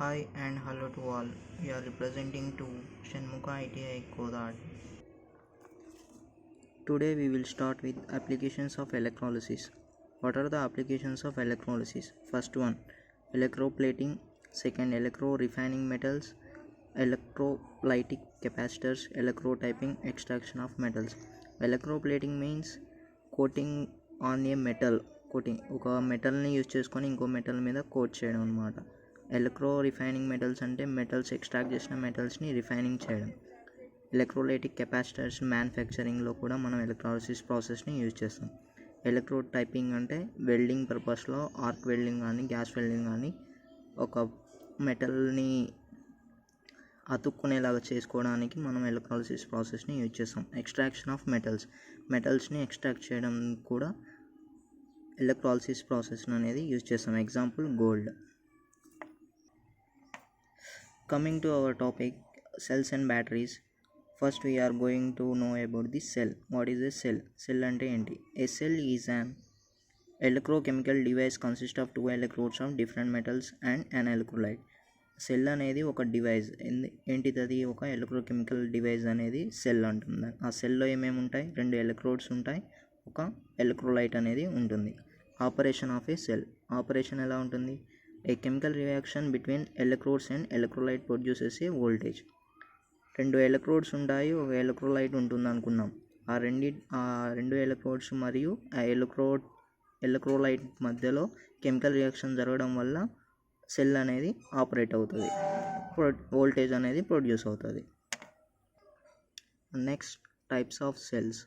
Hi and hello to all. We are representing to Shanmuka ITI Kodad. Today we will start with applications of electrolysis. What are the applications of electrolysis? First one, electroplating. Second, electro-refining metals. Electrolytic capacitors. Electrotyping, extraction of metals. Electroplating means coating on a metal. Coating ఒక మెటల్ని use చేసుకొని ఇంకో metal మీద coat చేయడం అనమాట. Electro refining metals అంటే metals extract చేసిన మెటల్స్ని refining చేయడం. Electrolytic capacitors మ్యానుఫ్యాక్చరింగ్లో కూడా మనం ఎలక్ట్రాలిసిస్ ప్రాసెస్ని యూజ్ చేస్తాం. ఎలక్ట్రో టైపింగ్ అంటే వెల్డింగ్ పర్పస్లో ఆర్క్ వెల్డింగ్ కానీ గ్యాస్ వెల్డింగ్ కానీ ఒక మెటల్ని అతుక్కునేలాగా చేసుకోవడానికి మనం ఎలక్ట్రాలిసిస్ ప్రాసెస్ని యూజ్ చేస్తాం. ఎక్స్ట్రాక్షన్ ఆఫ్ మెటల్స్ని ఎక్స్ట్రాక్ట్ చేయడం కూడా ఎలక్ట్రాలిసిస్ ప్రాసెస్ అనేది యూజ్ చేస్తాం. Example gold. Coming to our topic cells and batteries. First we are going to know about the cell. What is a cell? Cell అంటే ఏంటి? A cell is an electrochemical device consist of two electrodes of different metals and an electrolyte. Cell అనేది ఒక device. ఏంటిది? అది ఒక electrochemical device అనేది cell అంటుంది. ఆ సెల్లో ఏమేమి ఉంటాయి? రెండు ఎలక్ట్రోడ్స్ ఉంటాయి, ఒక ఎలక్ట్రోలైట్ అనేది ఉంటుంది. Operation of a cell. Operation ఎలా ఉంటుంది? A chemical reaction between electrodes and electrolyte produces a voltage. రెండు ఎలక్ట్రోడ్స్ ఉంటాయి, ఒక ఎలక్ట్రోలైట్ ఉంటుంది అనుకున్నాం. ఆ రెండు ఎలక్ట్రోడ్స్ మరియు ఆ ఎలక్ట్రోలైట్ మధ్యలో కెమికల్ రియాక్షన్ జరగడం వల్ల సెల్ అనేది ఆపరేట్ అవుతుంది, వోల్టేజ్ అనేది ప్రొడ్యూస్ అవుతుంది. Next, types of cells.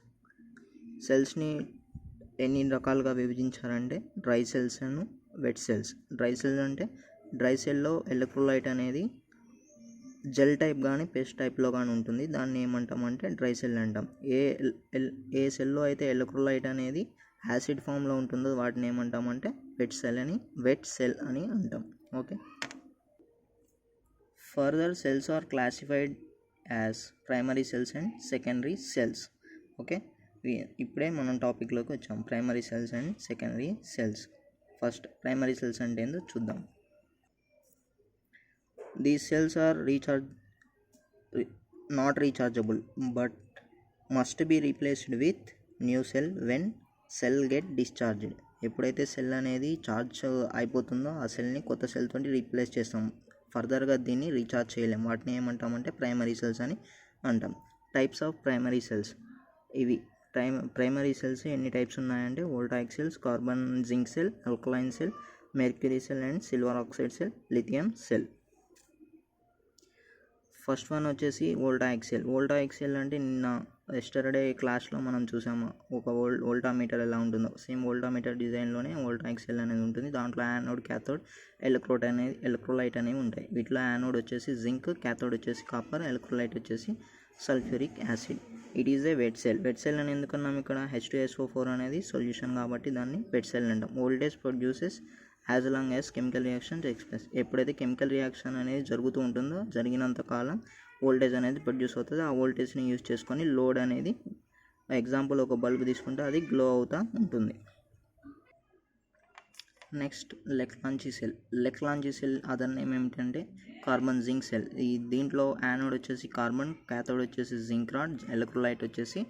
సెల్స్ని ఎన్ని రకాలుగా విభజించారంటే dry cells and wet cells. Dry cells అంటే డ్రై సెల్లో ఎలక్ట్రోలైట్ అనేది జెల్ టైప్ కానీ పేస్ట్ టైప్లో కానీ ఉంటుంది. దాన్ని ఏమంటామంటే డ్రై సెల్ అంటాం. ఏ సెల్లో అయితే ఎలక్ట్రోలైట్ అనేది యాసిడ్ ఫామ్లో ఉంటుందో వాటిని ఏమంటామంటే వెట్ సెల్ అని అంటాం. Okay. Further cells are classified as primary cells and secondary cells. Okay, ఇప్పుడే మనం టాపిక్లోకి వచ్చాం. Primary cells and secondary cells. First primary cells అంటే ఏందో చూద్దాం. These cells are not rechargeable but must be replaced with new cell when cell get discharged. ఎప్పుడైతే cell అనేది charge అయిపోతుందో ఆ సెల్ని కొత్త సెల్ తోటి రీప్లేస్ చేస్తాం. ఫర్దర్గా దీన్ని రీఛార్జ్ చేయలేం. వాటిని ఏమంటామంటే ప్రైమరీ సెల్స్ అని అంటాం. Types of primary cells. ఇవి ప్రైమరీ సెల్స్ ఎన్ని టైప్స్ ఉన్నాయంటే voltaic cells, carbon zinc cell, alkaline cell, mercury cell and silver oxide cell, lithium cell. First one వచ్చేసి వోల్టాయిక్ సెల్. వోల్టాయిక్ సెల్ అంటే ఎస్టర్డే క్లాస్లో మనం చూసాము. ఒక వోల్టామీటర్ ఎలా ఉంటుందో సేమ్ వోల్టామీటర్ డిజైన్లోనే వోల్టాయిక్ సెల్ అనేది ఉంటుంది. దాంట్లో యానోడ్, క్యాథోడ్, ఎలక్ట్రోలైట్ అనేవి ఉంటాయి. వీటిలో యానోడ్ వచ్చేసి జింక్, క్యాథోడ్ వచ్చేసి కాపర్, ఎలక్ట్రోలైట్ వచ్చేసి sulphuric acid. It is a wet cell. Wet cell అని ఎందుకన్నాం ఇక్కడ? H2SO4 అనేది సొల్యూషన్ కాబట్టి దాన్ని వెట్ సెల్ అంటాం. Voltage produces as long as chemical reaction express. ఎప్పుడైతే కెమికల్ రియాక్షన్ అనేది జరుగుతూ ఉంటుందో జరిగినంత కాలం వోల్టేజ్ అనేది ప్రొడ్యూస్ అవుతుంది. ఆ వోల్టేజ్ని యూజ్ చేసుకొని లోడ్ అనేది, ఎగ్జాంపుల్ ఒక బల్బ్ తీసుకుంటే అది గ్లో అవుతూ ఉంటుంది. Next Leclanche cell. Leclanche cell other name ఏమిటంటే కార్బన్ జింక్ సెల్. దీంట్లో యానోడ్ వచ్చేసి కార్బన్, క్యాథోడ్ వచ్చేసి జింక్ రాడ్, ఎలక్ట్రోలైట్ వచ్చేసి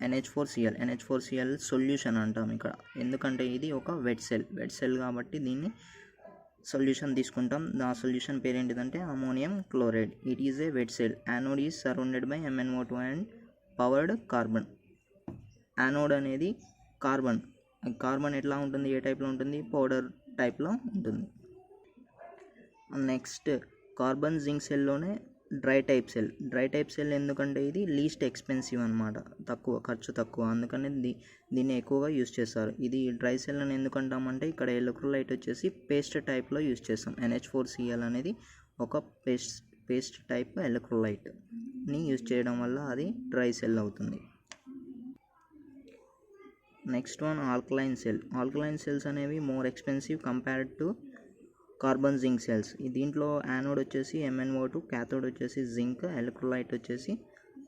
NH4Cl సొల్యూషన్ అంటాం ఇక్కడ. ఎందుకంటే ఇది ఒక వెట్ సెల్ కాబట్టి దీన్ని సొల్యూషన్ తీసుకుంటాం. ఆ సొల్యూషన్ పేరు ఏంటిదంటే ammonium chloride. It is a wet cell. Anode is surrounded by MnO2 and powered carbon. Anode అనేది కార్బన్ ఎట్లా ఉంటుంది? ఏ టైప్లో ఉంటుంది? పౌడర్ టైప్లో ఉంటుంది. నెక్స్ట్ కార్బన్ జింక్ సెల్లోనే డ్రై టైప్ సెల్. ఎందుకంటే ఇది లీస్ట్ ఎక్స్పెన్సివ్ అనమాట, ఖర్చు తక్కువ, అందుకని దీన్ని ఎక్కువగా యూజ్ చేస్తారు. ఇది డ్రై సెల్ అని ఎందుకంటామంటే ఇక్కడ ఎలక్ట్రోలైట్ వచ్చేసి పేస్ట్ టైప్లో యూజ్ చేస్తాం. NH4Cl అనేది ఒక పేస్ట్ టైప్ ఎలక్ట్రోలైట్ని యూజ్ చేయడం వల్ల అది డ్రై సెల్ అవుతుంది. Next one alkaline cell. Alkaline cells అనేవి more expensive compared to carbon zinc cells. దీంట్లో యానోడ్ వచ్చేసి MnO2, క్యాథోడ్ వచ్చేసి జింక్, ఎలక్ట్రోలైట్ వచ్చేసి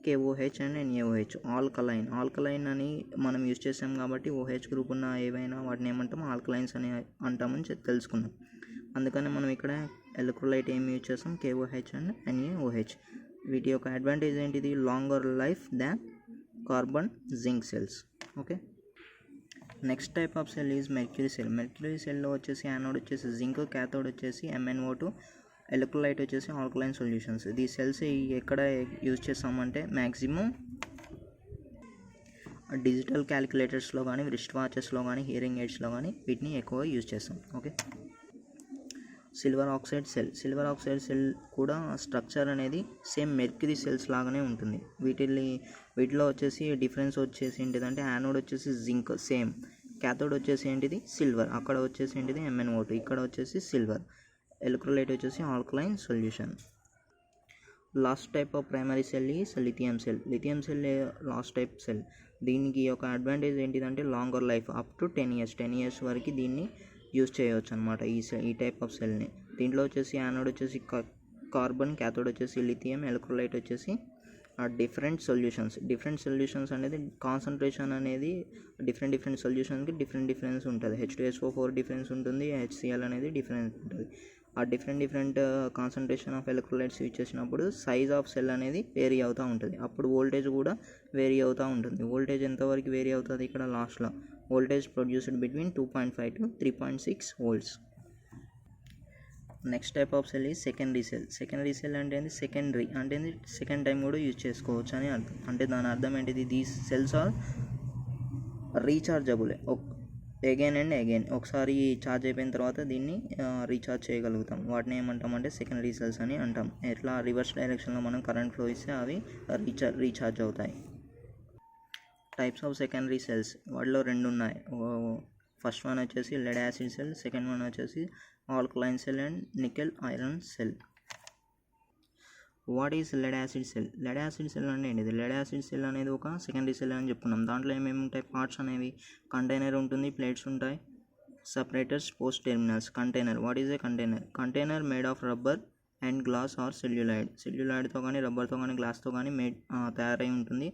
KOH అండ్ NaOH. ఆల్కలైన్ అని మనం యూజ్ చేసాం కాబట్టి OH గ్రూప్ ఉన్న ఏవైనా వాటిని ఏమంటాం? ఆల్కలైన్స్ అని అంటామని తెలుసుకున్నాం. అందుకని మనం ఇక్కడ ఎలక్ట్రోలైట్ ఏం యూజ్ చేస్తాం, KOH అండ్ NaOH. వీటి యొక్క అడ్వాంటేజ్ ఏంటిది, longer life than carbon zinc cells. Okay, next type of cell is mercury cell. Mercury సెల్లో వచ్చేసి యానోడ్ వచ్చేసి జింక్, క్యాథోడ్ వచ్చేసి MnO2, ఎలక్ట్రోలైట్ వచ్చేసి ఆల్కలైన్ సొల్యూషన్స్. ఈ సెల్స్ ఎక్కడ యూజ్ చేస్తామంటే మ్యాక్సిమం డిజిటల్ క్యాలిక్యులేటర్స్లో కానీ, రిస్ట్ వాచెస్లో కానీ, హియరింగ్ ఎయిడ్స్లో కానీ వీటిని ఎక్కువగా యూజ్ చేస్తాం. Okay, silver oxide cell. Silver oxide cell కూడా స్ట్రక్చర్ అనేది సేమ్ మెర్క్యూరీ సెల్స్ లాగానే ఉంటుంది. వీటిలో వచ్చేసి డిఫరెన్స్ వచ్చేసి ఏంటిదంటే యానోడ్ వచ్చేసి జింక్ సేమ్, క్యాథోడ్ వచ్చేసి ఏంటిది సిల్వర్, అక్కడ వచ్చేసి ఏంటిది MnO2, ఇక్కడ వచ్చేసి సిల్వర్, ఎలక్ట్రోలైట్ వచ్చేసి alkaline solution. Last type of primary cell is lithium cell. Lithium cell last type cell. దీనికి ఒక అడ్వాంటేజ్ ఏంటిదంటే longer life up to 10 years వరకు దీన్ని యూజ్ చేయవచ్చు అనమాట, ఈ టైప్ ఆఫ్ సెల్ని. దీంట్లో వచ్చేసి యానోడ్ వచ్చేసి కార్బన్, క్యాథోడ్ వచ్చేసి లిథియం, ఎలక్ట్రోలైట్ వచ్చేసి డిఫరెంట్ సొల్యూషన్స్ అనేది కాన్సన్ట్రేషన్ అనేది డిఫరెంట్ సొల్యూషన్కి డిఫరెన్స్ ఉంటుంది. H2SO4 డిఫరెన్స్ ఉంటుంది, HCl అనేది డిఫరెన్స్ ఉంటుంది. ఆ different concentration of electrolytes use చేసినప్పుడు సైజ్ ఆఫ్ సెల్ అనేది వేరీ అవుతూ ఉంటుంది. అప్పుడు వోల్టేజ్ కూడా వేరీ అవుతూ ఉంటుంది. వోల్టేజ్ ఎంతవరకు వేరీ అవుతుంది, ఇక్కడ లాస్ట్లో voltage produced between 2.5 to 3.6 volts. Next type of cell ఈ సెకండరీ సెల్. సెకండరీ సెల్ అంటే సెకండ్ టైం కూడా యూజ్ చేసుకోవచ్చు అని అర్థం. అంటే దాని అర్థం ఏంటిది, these cells are rechargeable again and again. ఒకసారి ఛార్జ్ అయిపోయిన తర్వాత దీన్ని రీఛార్జ్ చేయగలుగుతాం. వాటిని ఏమంటామంటే సెకండరీ సెల్స్ అని అంటాం. ఎట్లా రివర్స్ డైరెక్షన్లో మనం కరెంట్ ఫ్లో ఇస్తే అవి రీఛార్జ్ అవుతాయి. టైప్స్ ఆఫ్ సెకండరీ సెల్స్ వాటిలో 2 ఉన్నాయి. ఫస్ట్ వన్ వచ్చేసి lead acid cell, second one వచ్చేసి alkaline cell and nickel iron cell. What is lead acid cell? Lead acid cell అంటే ఏంటిది? లెడ్ యాసిడ్ సెల్ అనేది ఒక సెకండరీ సెల్ అని చెప్పుకున్నాం. దాంట్లో ఏమేమి ఉంటాయి పార్ట్స్ అనేవి, కంటైనర్ ఉంటుంది, ప్లేట్స్ ఉంటాయి, separators, post terminals. Container, what is a container made of rubber and glass or సెల్యులాయిడ్తో కానీ, రబ్బర్తో కానీ, గ్లాస్తో కానీ తయారై ఉంటుంది.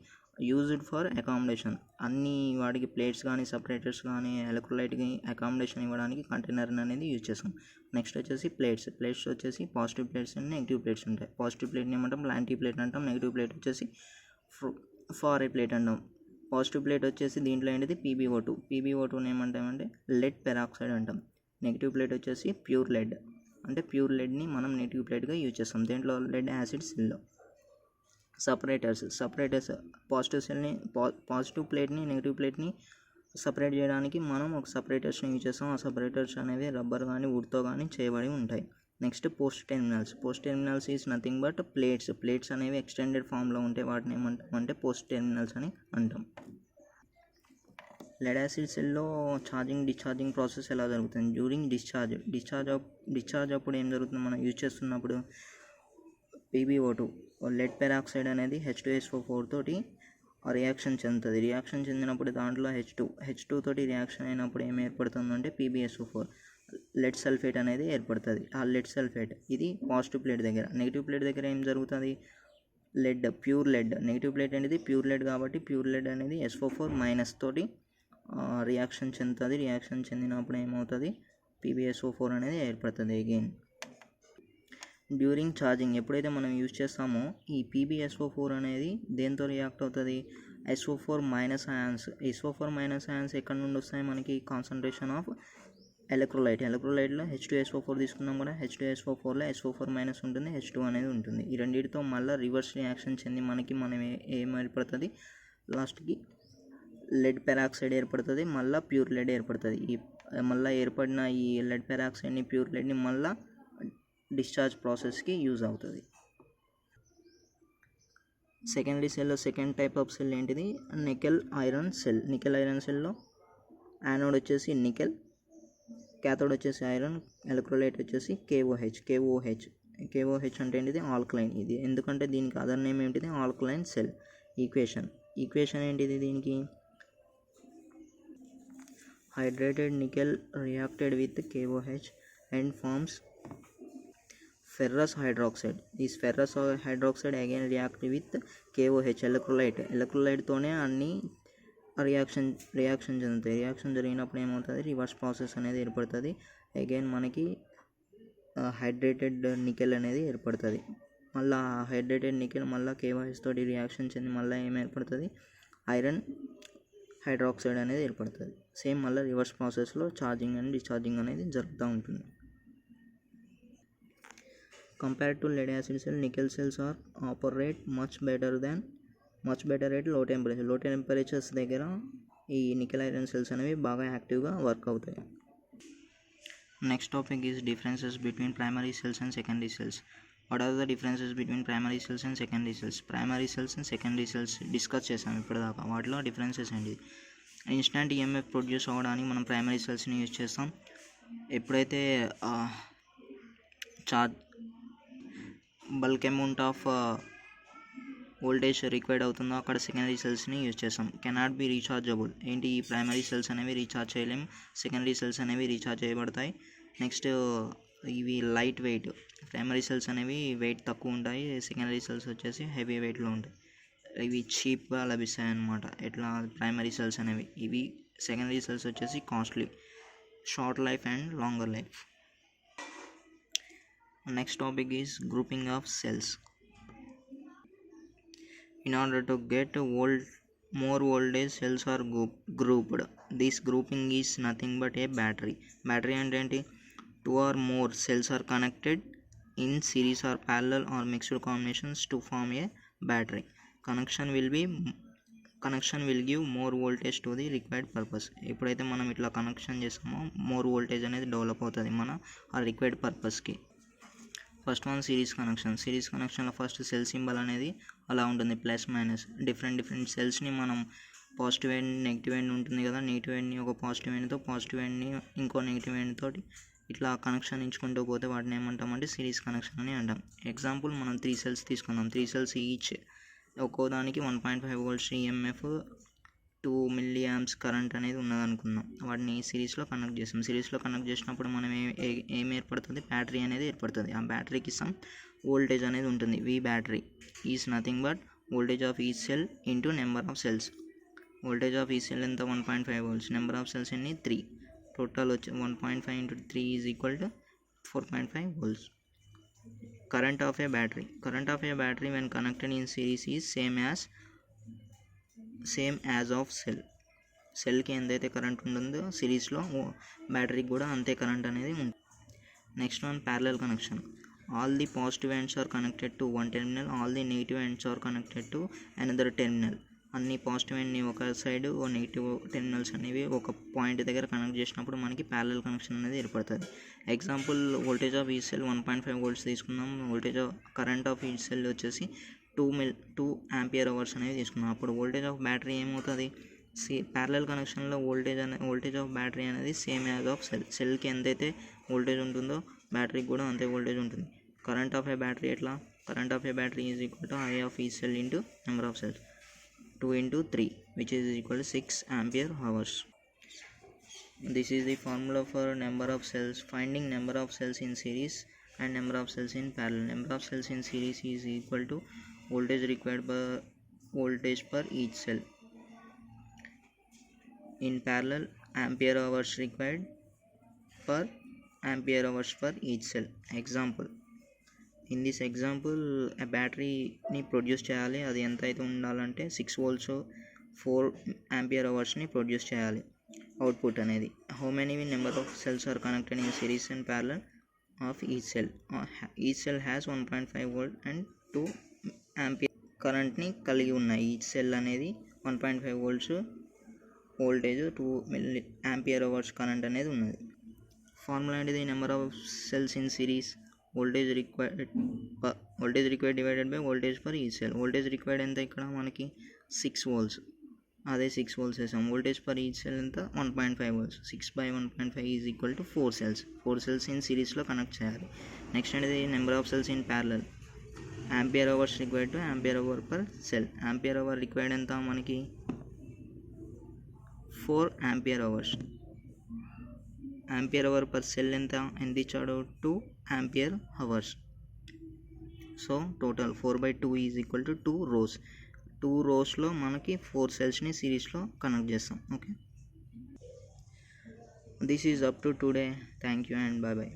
Used for accommodation. అన్ని వాటికి ప్లేట్స్ కానీ, సపరేటర్స్ కానీ, ఎలక్ట్రోలైట్కి అకామిడేషన్ ఇవ్వడానికి కంటైనర్ అనేది యూజ్ చేస్తాం. నెక్స్ట్ వచ్చేసి ప్లేట్స్ వచ్చేసి positive plates and negative plates ఉంటాయి. పాజిటివ్ ప్లేట్ని ఏమంటాం ల్యాంటీ ప్లేట్ అంటాం, నెగిటివ్ ప్లేట్ వచ్చేసి ఫారే ప్లేట్ అంటాం. పాజిటివ్ ప్లేట్ వచ్చేసి దీంట్లో ఏంటిది PbO2ని ఏమంటామంటే లెడ్ పెరాక్సైడ్ అంటాం. నెగిటివ్ ప్లేట్ వచ్చేసి ప్యూర్ లెడ్ని మనం నెగిటివ్ ప్లేట్గా యూజ్ చేస్తాం. దీంట్లో లెడ్ యాసిడ్ సెల్లో. సపరేటర్స్ పాజిటివ్ ప్లేట్ని నెగిటివ్ ప్లేట్ని సపరేట్ చేయడానికి మనం ఒక సపరేటర్స్ని యూజ్ చేస్తాం. ఆ సపరేటర్స్ అనేవి రబ్బర్ కానీ, వుడ్తో కానీ చేయబడి ఉంటాయి. Next post terminals is nothing but plates అనేవి ఎక్స్టెండెడ్ ఫామ్లో ఉంటాయి. వాటిని ఏమంటామంటే పోస్ట్ టెర్మినల్స్ అని అంటాం. లెడ్ యాసిడ్ సెల్లో డిశ్చార్జింగ్ ప్రాసెస్ ఎలా జరుగుతుంది? డ్యూరింగ్ డిశ్చార్జ్ అప్పుడు ఏం జరుగుతుంది, మనం యూజ్ చేస్తున్నప్పుడు PbO2 లెడ్ పెరాక్సైడ్ అనేది H2SO4 తోటి రియాక్షన్ చెందుతుంది. రియాక్షన్ చెందినప్పుడు దాంట్లో H2 తోటి రియాక్షన్ అయినప్పుడు ఏం ఏర్పడుతుందంటే PbSO4 లెడ్ సల్ఫేట్ అనేది ఏర్పడుతుంది. ఆ లెడ్ సల్ఫేట్ ఇది పాజిటివ్ ప్లేట్ దగ్గర. నెగిటివ్ ప్లేట్ దగ్గర ఏం జరుగుతుంది, ప్యూర్ లెడ్. నెగిటివ్ ప్లేట్ అనేది ప్యూర్ లెడ్ కాబట్టి ప్యూర్ లెడ్ అనేది SO4- తోటి రియాక్షన్ చెందుతుంది. రియాక్షన్ చెందినప్పుడు ఏమవుతుంది, PbSO4 అనేది ఏర్పడుతుంది అగైన్. డ్యూరింగ్ ఛార్జింగ్ ఎప్పుడైతే మనం యూజ్ చేస్తామో ఈ PbSO4 అనేది దేంతో రియాక్ట్ అవుతుంది, SO4- అయాన్స్. SO4- అయాన్స్ ఎక్కడి నుండి వస్తాయి మనకి, కాన్సన్ట్రేషన్ ఆఫ్ ఎలక్ట్రోలైట్లో H2SO4 తీసుకున్నాం కూడా, H2SO4లో SO4- ఉంటుంది, H2 అనేది ఉంటుంది. ఈ రెండింటితో మళ్ళీ రివర్స్ రియాక్షన్ చెంది మనం ఏం ఏర్పడుతుంది, లాస్ట్కి లెడ్ పెరాక్సైడ్ ఏర్పడుతుంది, మళ్ళీ ప్యూర్ లెడ్ ఏర్పడుతుంది. మళ్ళీ ఏర్పడిన ఈ లెడ్ పెరాక్సైడ్ని, ప్యూర్ లెడ్ని మళ్ళీ డిశ్చార్జ్ ప్రాసెస్కి యూజ్ అవుతుంది. సెకండరీ సెల్లో సెకండ్ టైప్ ఆఫ్ సెల్ ఏంటిది, నికెల్ ఐరన్ సెల్లో యానోడ్ వచ్చేసి నికెల్, క్యాథోడ్ వచ్చేసి ఐరన్, ఎలక్ట్రోలైట్ వచ్చేసి KOH అంటే ఏంటిది ఆల్కలైన్. ఇది ఎందుకంటే దీనికి అదర్ నేమ్ ఏంటిది ఆల్కలైన్ సెల్. ఈక్వేషన్ ఏంటిది దీనికి, hydrated nickel reacted with KOH and forms ferrous hydroxide. This ferrous hydroxide again react with KOH ఎలక్ట్రోలైట్తోనే అన్ని రియాక్షన్ చెందుతాయి. రియాక్షన్ జరిగినప్పుడు ఏమవుతుంది, రివర్స్ ప్రాసెస్ అనేది ఏర్పడుతుంది. అగైన్ మనకి హైడ్రేటెడ్ నికెల్ అనేది ఏర్పడుతుంది. మళ్ళీ హైడ్రేటెడ్ నికెల్ మళ్ళీ KOH తోటి రియాక్షన్ చెంది మళ్ళీ ఏం ఏర్పడుతుంది, ఐరన్ హైడ్రాక్సైడ్ అనేది ఏర్పడుతుంది. సేమ్ మళ్ళీ రివర్స్ ప్రాసెస్లో ఛార్జింగ్ అండ్ డిశ్చార్జింగ్ అనేది జరుగుతూ ఉంటుంది. Compared to lead acid cell, nickel cells are operate much better at low temperature. లో టెంపరేచర్స్ దగ్గర ఈ నికెల్ ఐరన్ సెల్స్ అనేవి బాగా యాక్టివ్గా వర్క్ అవుతాయి. Next topic is differences between primary cells and secondary cells. What are the differences between primary cells and secondary cells? Primary cells and secondary cells discuss చేసాం ఇప్పటిదాకా. వాటిలో differences ఏంటి? Instant EMF produce అవ్వడానికి మనం primary సెల్స్ని use చేస్తాం. ఎప్పుడైతే bulk amount of voltage required అవుతుందో అక్కడ సెకండరీ సెల్స్ని యూజ్ చేస్తాం. Cannot be rechargeable. ఏంటి, ఈ ప్రైమరీ సెల్స్ అనేవి రీఛార్జ్ చేయలేం, సెకండరీ సెల్స్ అనేవి రీఛార్జ్ చేయబడతాయి. నెక్స్ట్ ఇవి లైట్ వెయిట్. ప్రైమరీ సెల్స్ అనేవి వెయిట్ తక్కువ ఉంటాయి, సెకండరీ సెల్స్ వచ్చేసి హెవీ వెయిట్లో ఉంటాయి. ఇవి చీప్గా లభిస్తాయి అన్నమాట. ఎట్లా ప్రైమరీ సెల్స్ అనేవి, ఇవి సెకండరీ సెల్స్ వచ్చేసి costly, short life and longer life. Next topic is grouping of cells. In order to get more voltage, cells are grouped. This grouping is nothing but a battery. Battery అంటే ఏంటి? 2 or more cells are connected in series or parallel or mixed combinations to form a battery. Connection will give more voltage to the required purpose. ఎప్పుడైతే మనం ఇట్లా connection చేస్తామో more voltage అనేది develop అవుతుంది మన ఆ రిక్వైర్డ్ పర్పస్కి. First one series connection. Series కనెక్షన్లో ఫస్ట్ సెల్ సింబల్ అనేది అలా ఉంటుంది, ప్లస్ మైనస్. డిఫరెంట్ సెల్స్ని మనం పాజిటివ్ ఎండ్ నెగిటివ్ ఎండ్ ఉంటుంది కదా, నెగిటివ్ ఎండ్ని ఒక పాజిటివ్ ఎండ్తో, పాజిటివ్ ఎండ్ని ఇంకో నెగిటివ్ ఎండ్ తోటి ఇట్లా కనెక్షన్ ఇచ్చుకుంటూ పోతే వాటిని ఏమంటామంటే సిరీస్ కనెక్షన్ అని అంటాం. ఎగ్జాంపుల్ మనం 3 సెల్స్ తీసుకుందాం. 3 సెల్స్ ఈచ్ ఒక్కో దానికి 1.5 volts EMF 2 milliamps కరెంట్ అనేది ఉన్నదనుకుందాం. వాటిని సిరీస్లో కనెక్ట్ చేస్తాం. సిరీస్లో కనెక్ట్ చేసినప్పుడు మనం ఏం ఏర్పడుతుంది, బ్యాటరీ అనేది ఏర్పడుతుంది. ఆ బ్యాటరీకి సమ్ వోల్టేజ్ అనేది ఉంటుంది. V battery is nothing but voltage of each cell into number of cells. Voltage of each cell ఎంత? 1.5 volts. నెంబర్ ఆఫ్ సెల్స్ ఎన్ని? 3. టోటల్ వచ్చి 1.5 into 3 is equal to 4.5 volts. Current of a battery when connected in series is same as of cell. సెల్కి ఎంతైతే current ఉంటుందో సిరీస్లో బ్యాటరీకి కూడా అంతే current అనేది ఉంటుంది. Next one parallel connection. All the positive ends are connected to one terminal, all the negative ends are connected to another terminal. అన్ని positive ఎండ్ని ఒక సైడ్, నెగిటివ్ టెర్మినల్స్ అనేవి ఒక పాయింట్ దగ్గర కనెక్ట్ చేసినప్పుడు మనకి ప్యారలల్ కనెక్షన్ అనేది ఏర్పడుతుంది. Example voltage of each cell 1.5 volts తీసుకుందాం. Voltage of current of each cell వచ్చేసి 2 ampere hours అనేది తీసుకున్నాం. అప్పుడు వోల్టేజ్ ఆఫ్ బ్యాటరీ ఏమవుతుంది? ప్యారలల్ కనెక్షన్లో వోల్టేజ్ ఆఫ్ బ్యాటరీ అనేది సేమ్ యాజ్ ఆఫ్ సెల్కి ఎంతైతే వోల్టేజ్ ఉంటుందో బ్యాటరీకి కూడా అంతే వోల్టేజ్ ఉంటుంది. కరెంట్ ఆఫ్ ఏ బ్యాటరీ ఎట్లా? Current of A battery is equal to I of each cell into number of cells, 2 into 3 which is equal to 6 ampere hours. This is the formula for number of cells. Finding number of cells in series and number of cells in parallel. Number of cells in series is equal to voltage required per voltage per each cell. In parallel, ampere hours required per ampere hours per each cell. Example, in this example a battery ni produce చేయాలి. అది ఎంత అయితే ఉండాలంటే 6 volts 4 ampere hours ని produce చేయాలి output అనేది. How many number of cells are connected in series and parallel of each cell? Each cell has 1.5 volt and 2 ampere కరెంట్ని కలిగి ఉన్నాయి. ఈచ్ సెల్ అనేది 1.5 volts voltage, 2 ampere hours current అనేది ఉన్నది. Formula ఏంటిది? Number of cells in series, voltage required divided by voltage per each cell. Voltage required ఎంత ఇక్కడ మనకి? 6 volts. అదే 6 volts వేసాం. వోల్టేజ్ పర్ ఈచ్ సెల్ ఎంత? 1.5 volts. 6/1.5 is equal to 4 cells. 4 cells in సిరీస్లో కనెక్ట్ చేయాలి. నెక్స్ట్ అనేది number of cells in parallel. ampere hours required to ampere hour per cell. ampere hour required ఎంత మనకి? 4 ampere hours. ampere hour per cell ఎంత ఇచ్చాడు? 2 ampere hours. So total 4/2 is equal to 2 rows. 2 rowsలో మనకి 4 cellsని సిరీస్లో connect చేస్తాం. Okay, this is up to today. Thank you and bye bye.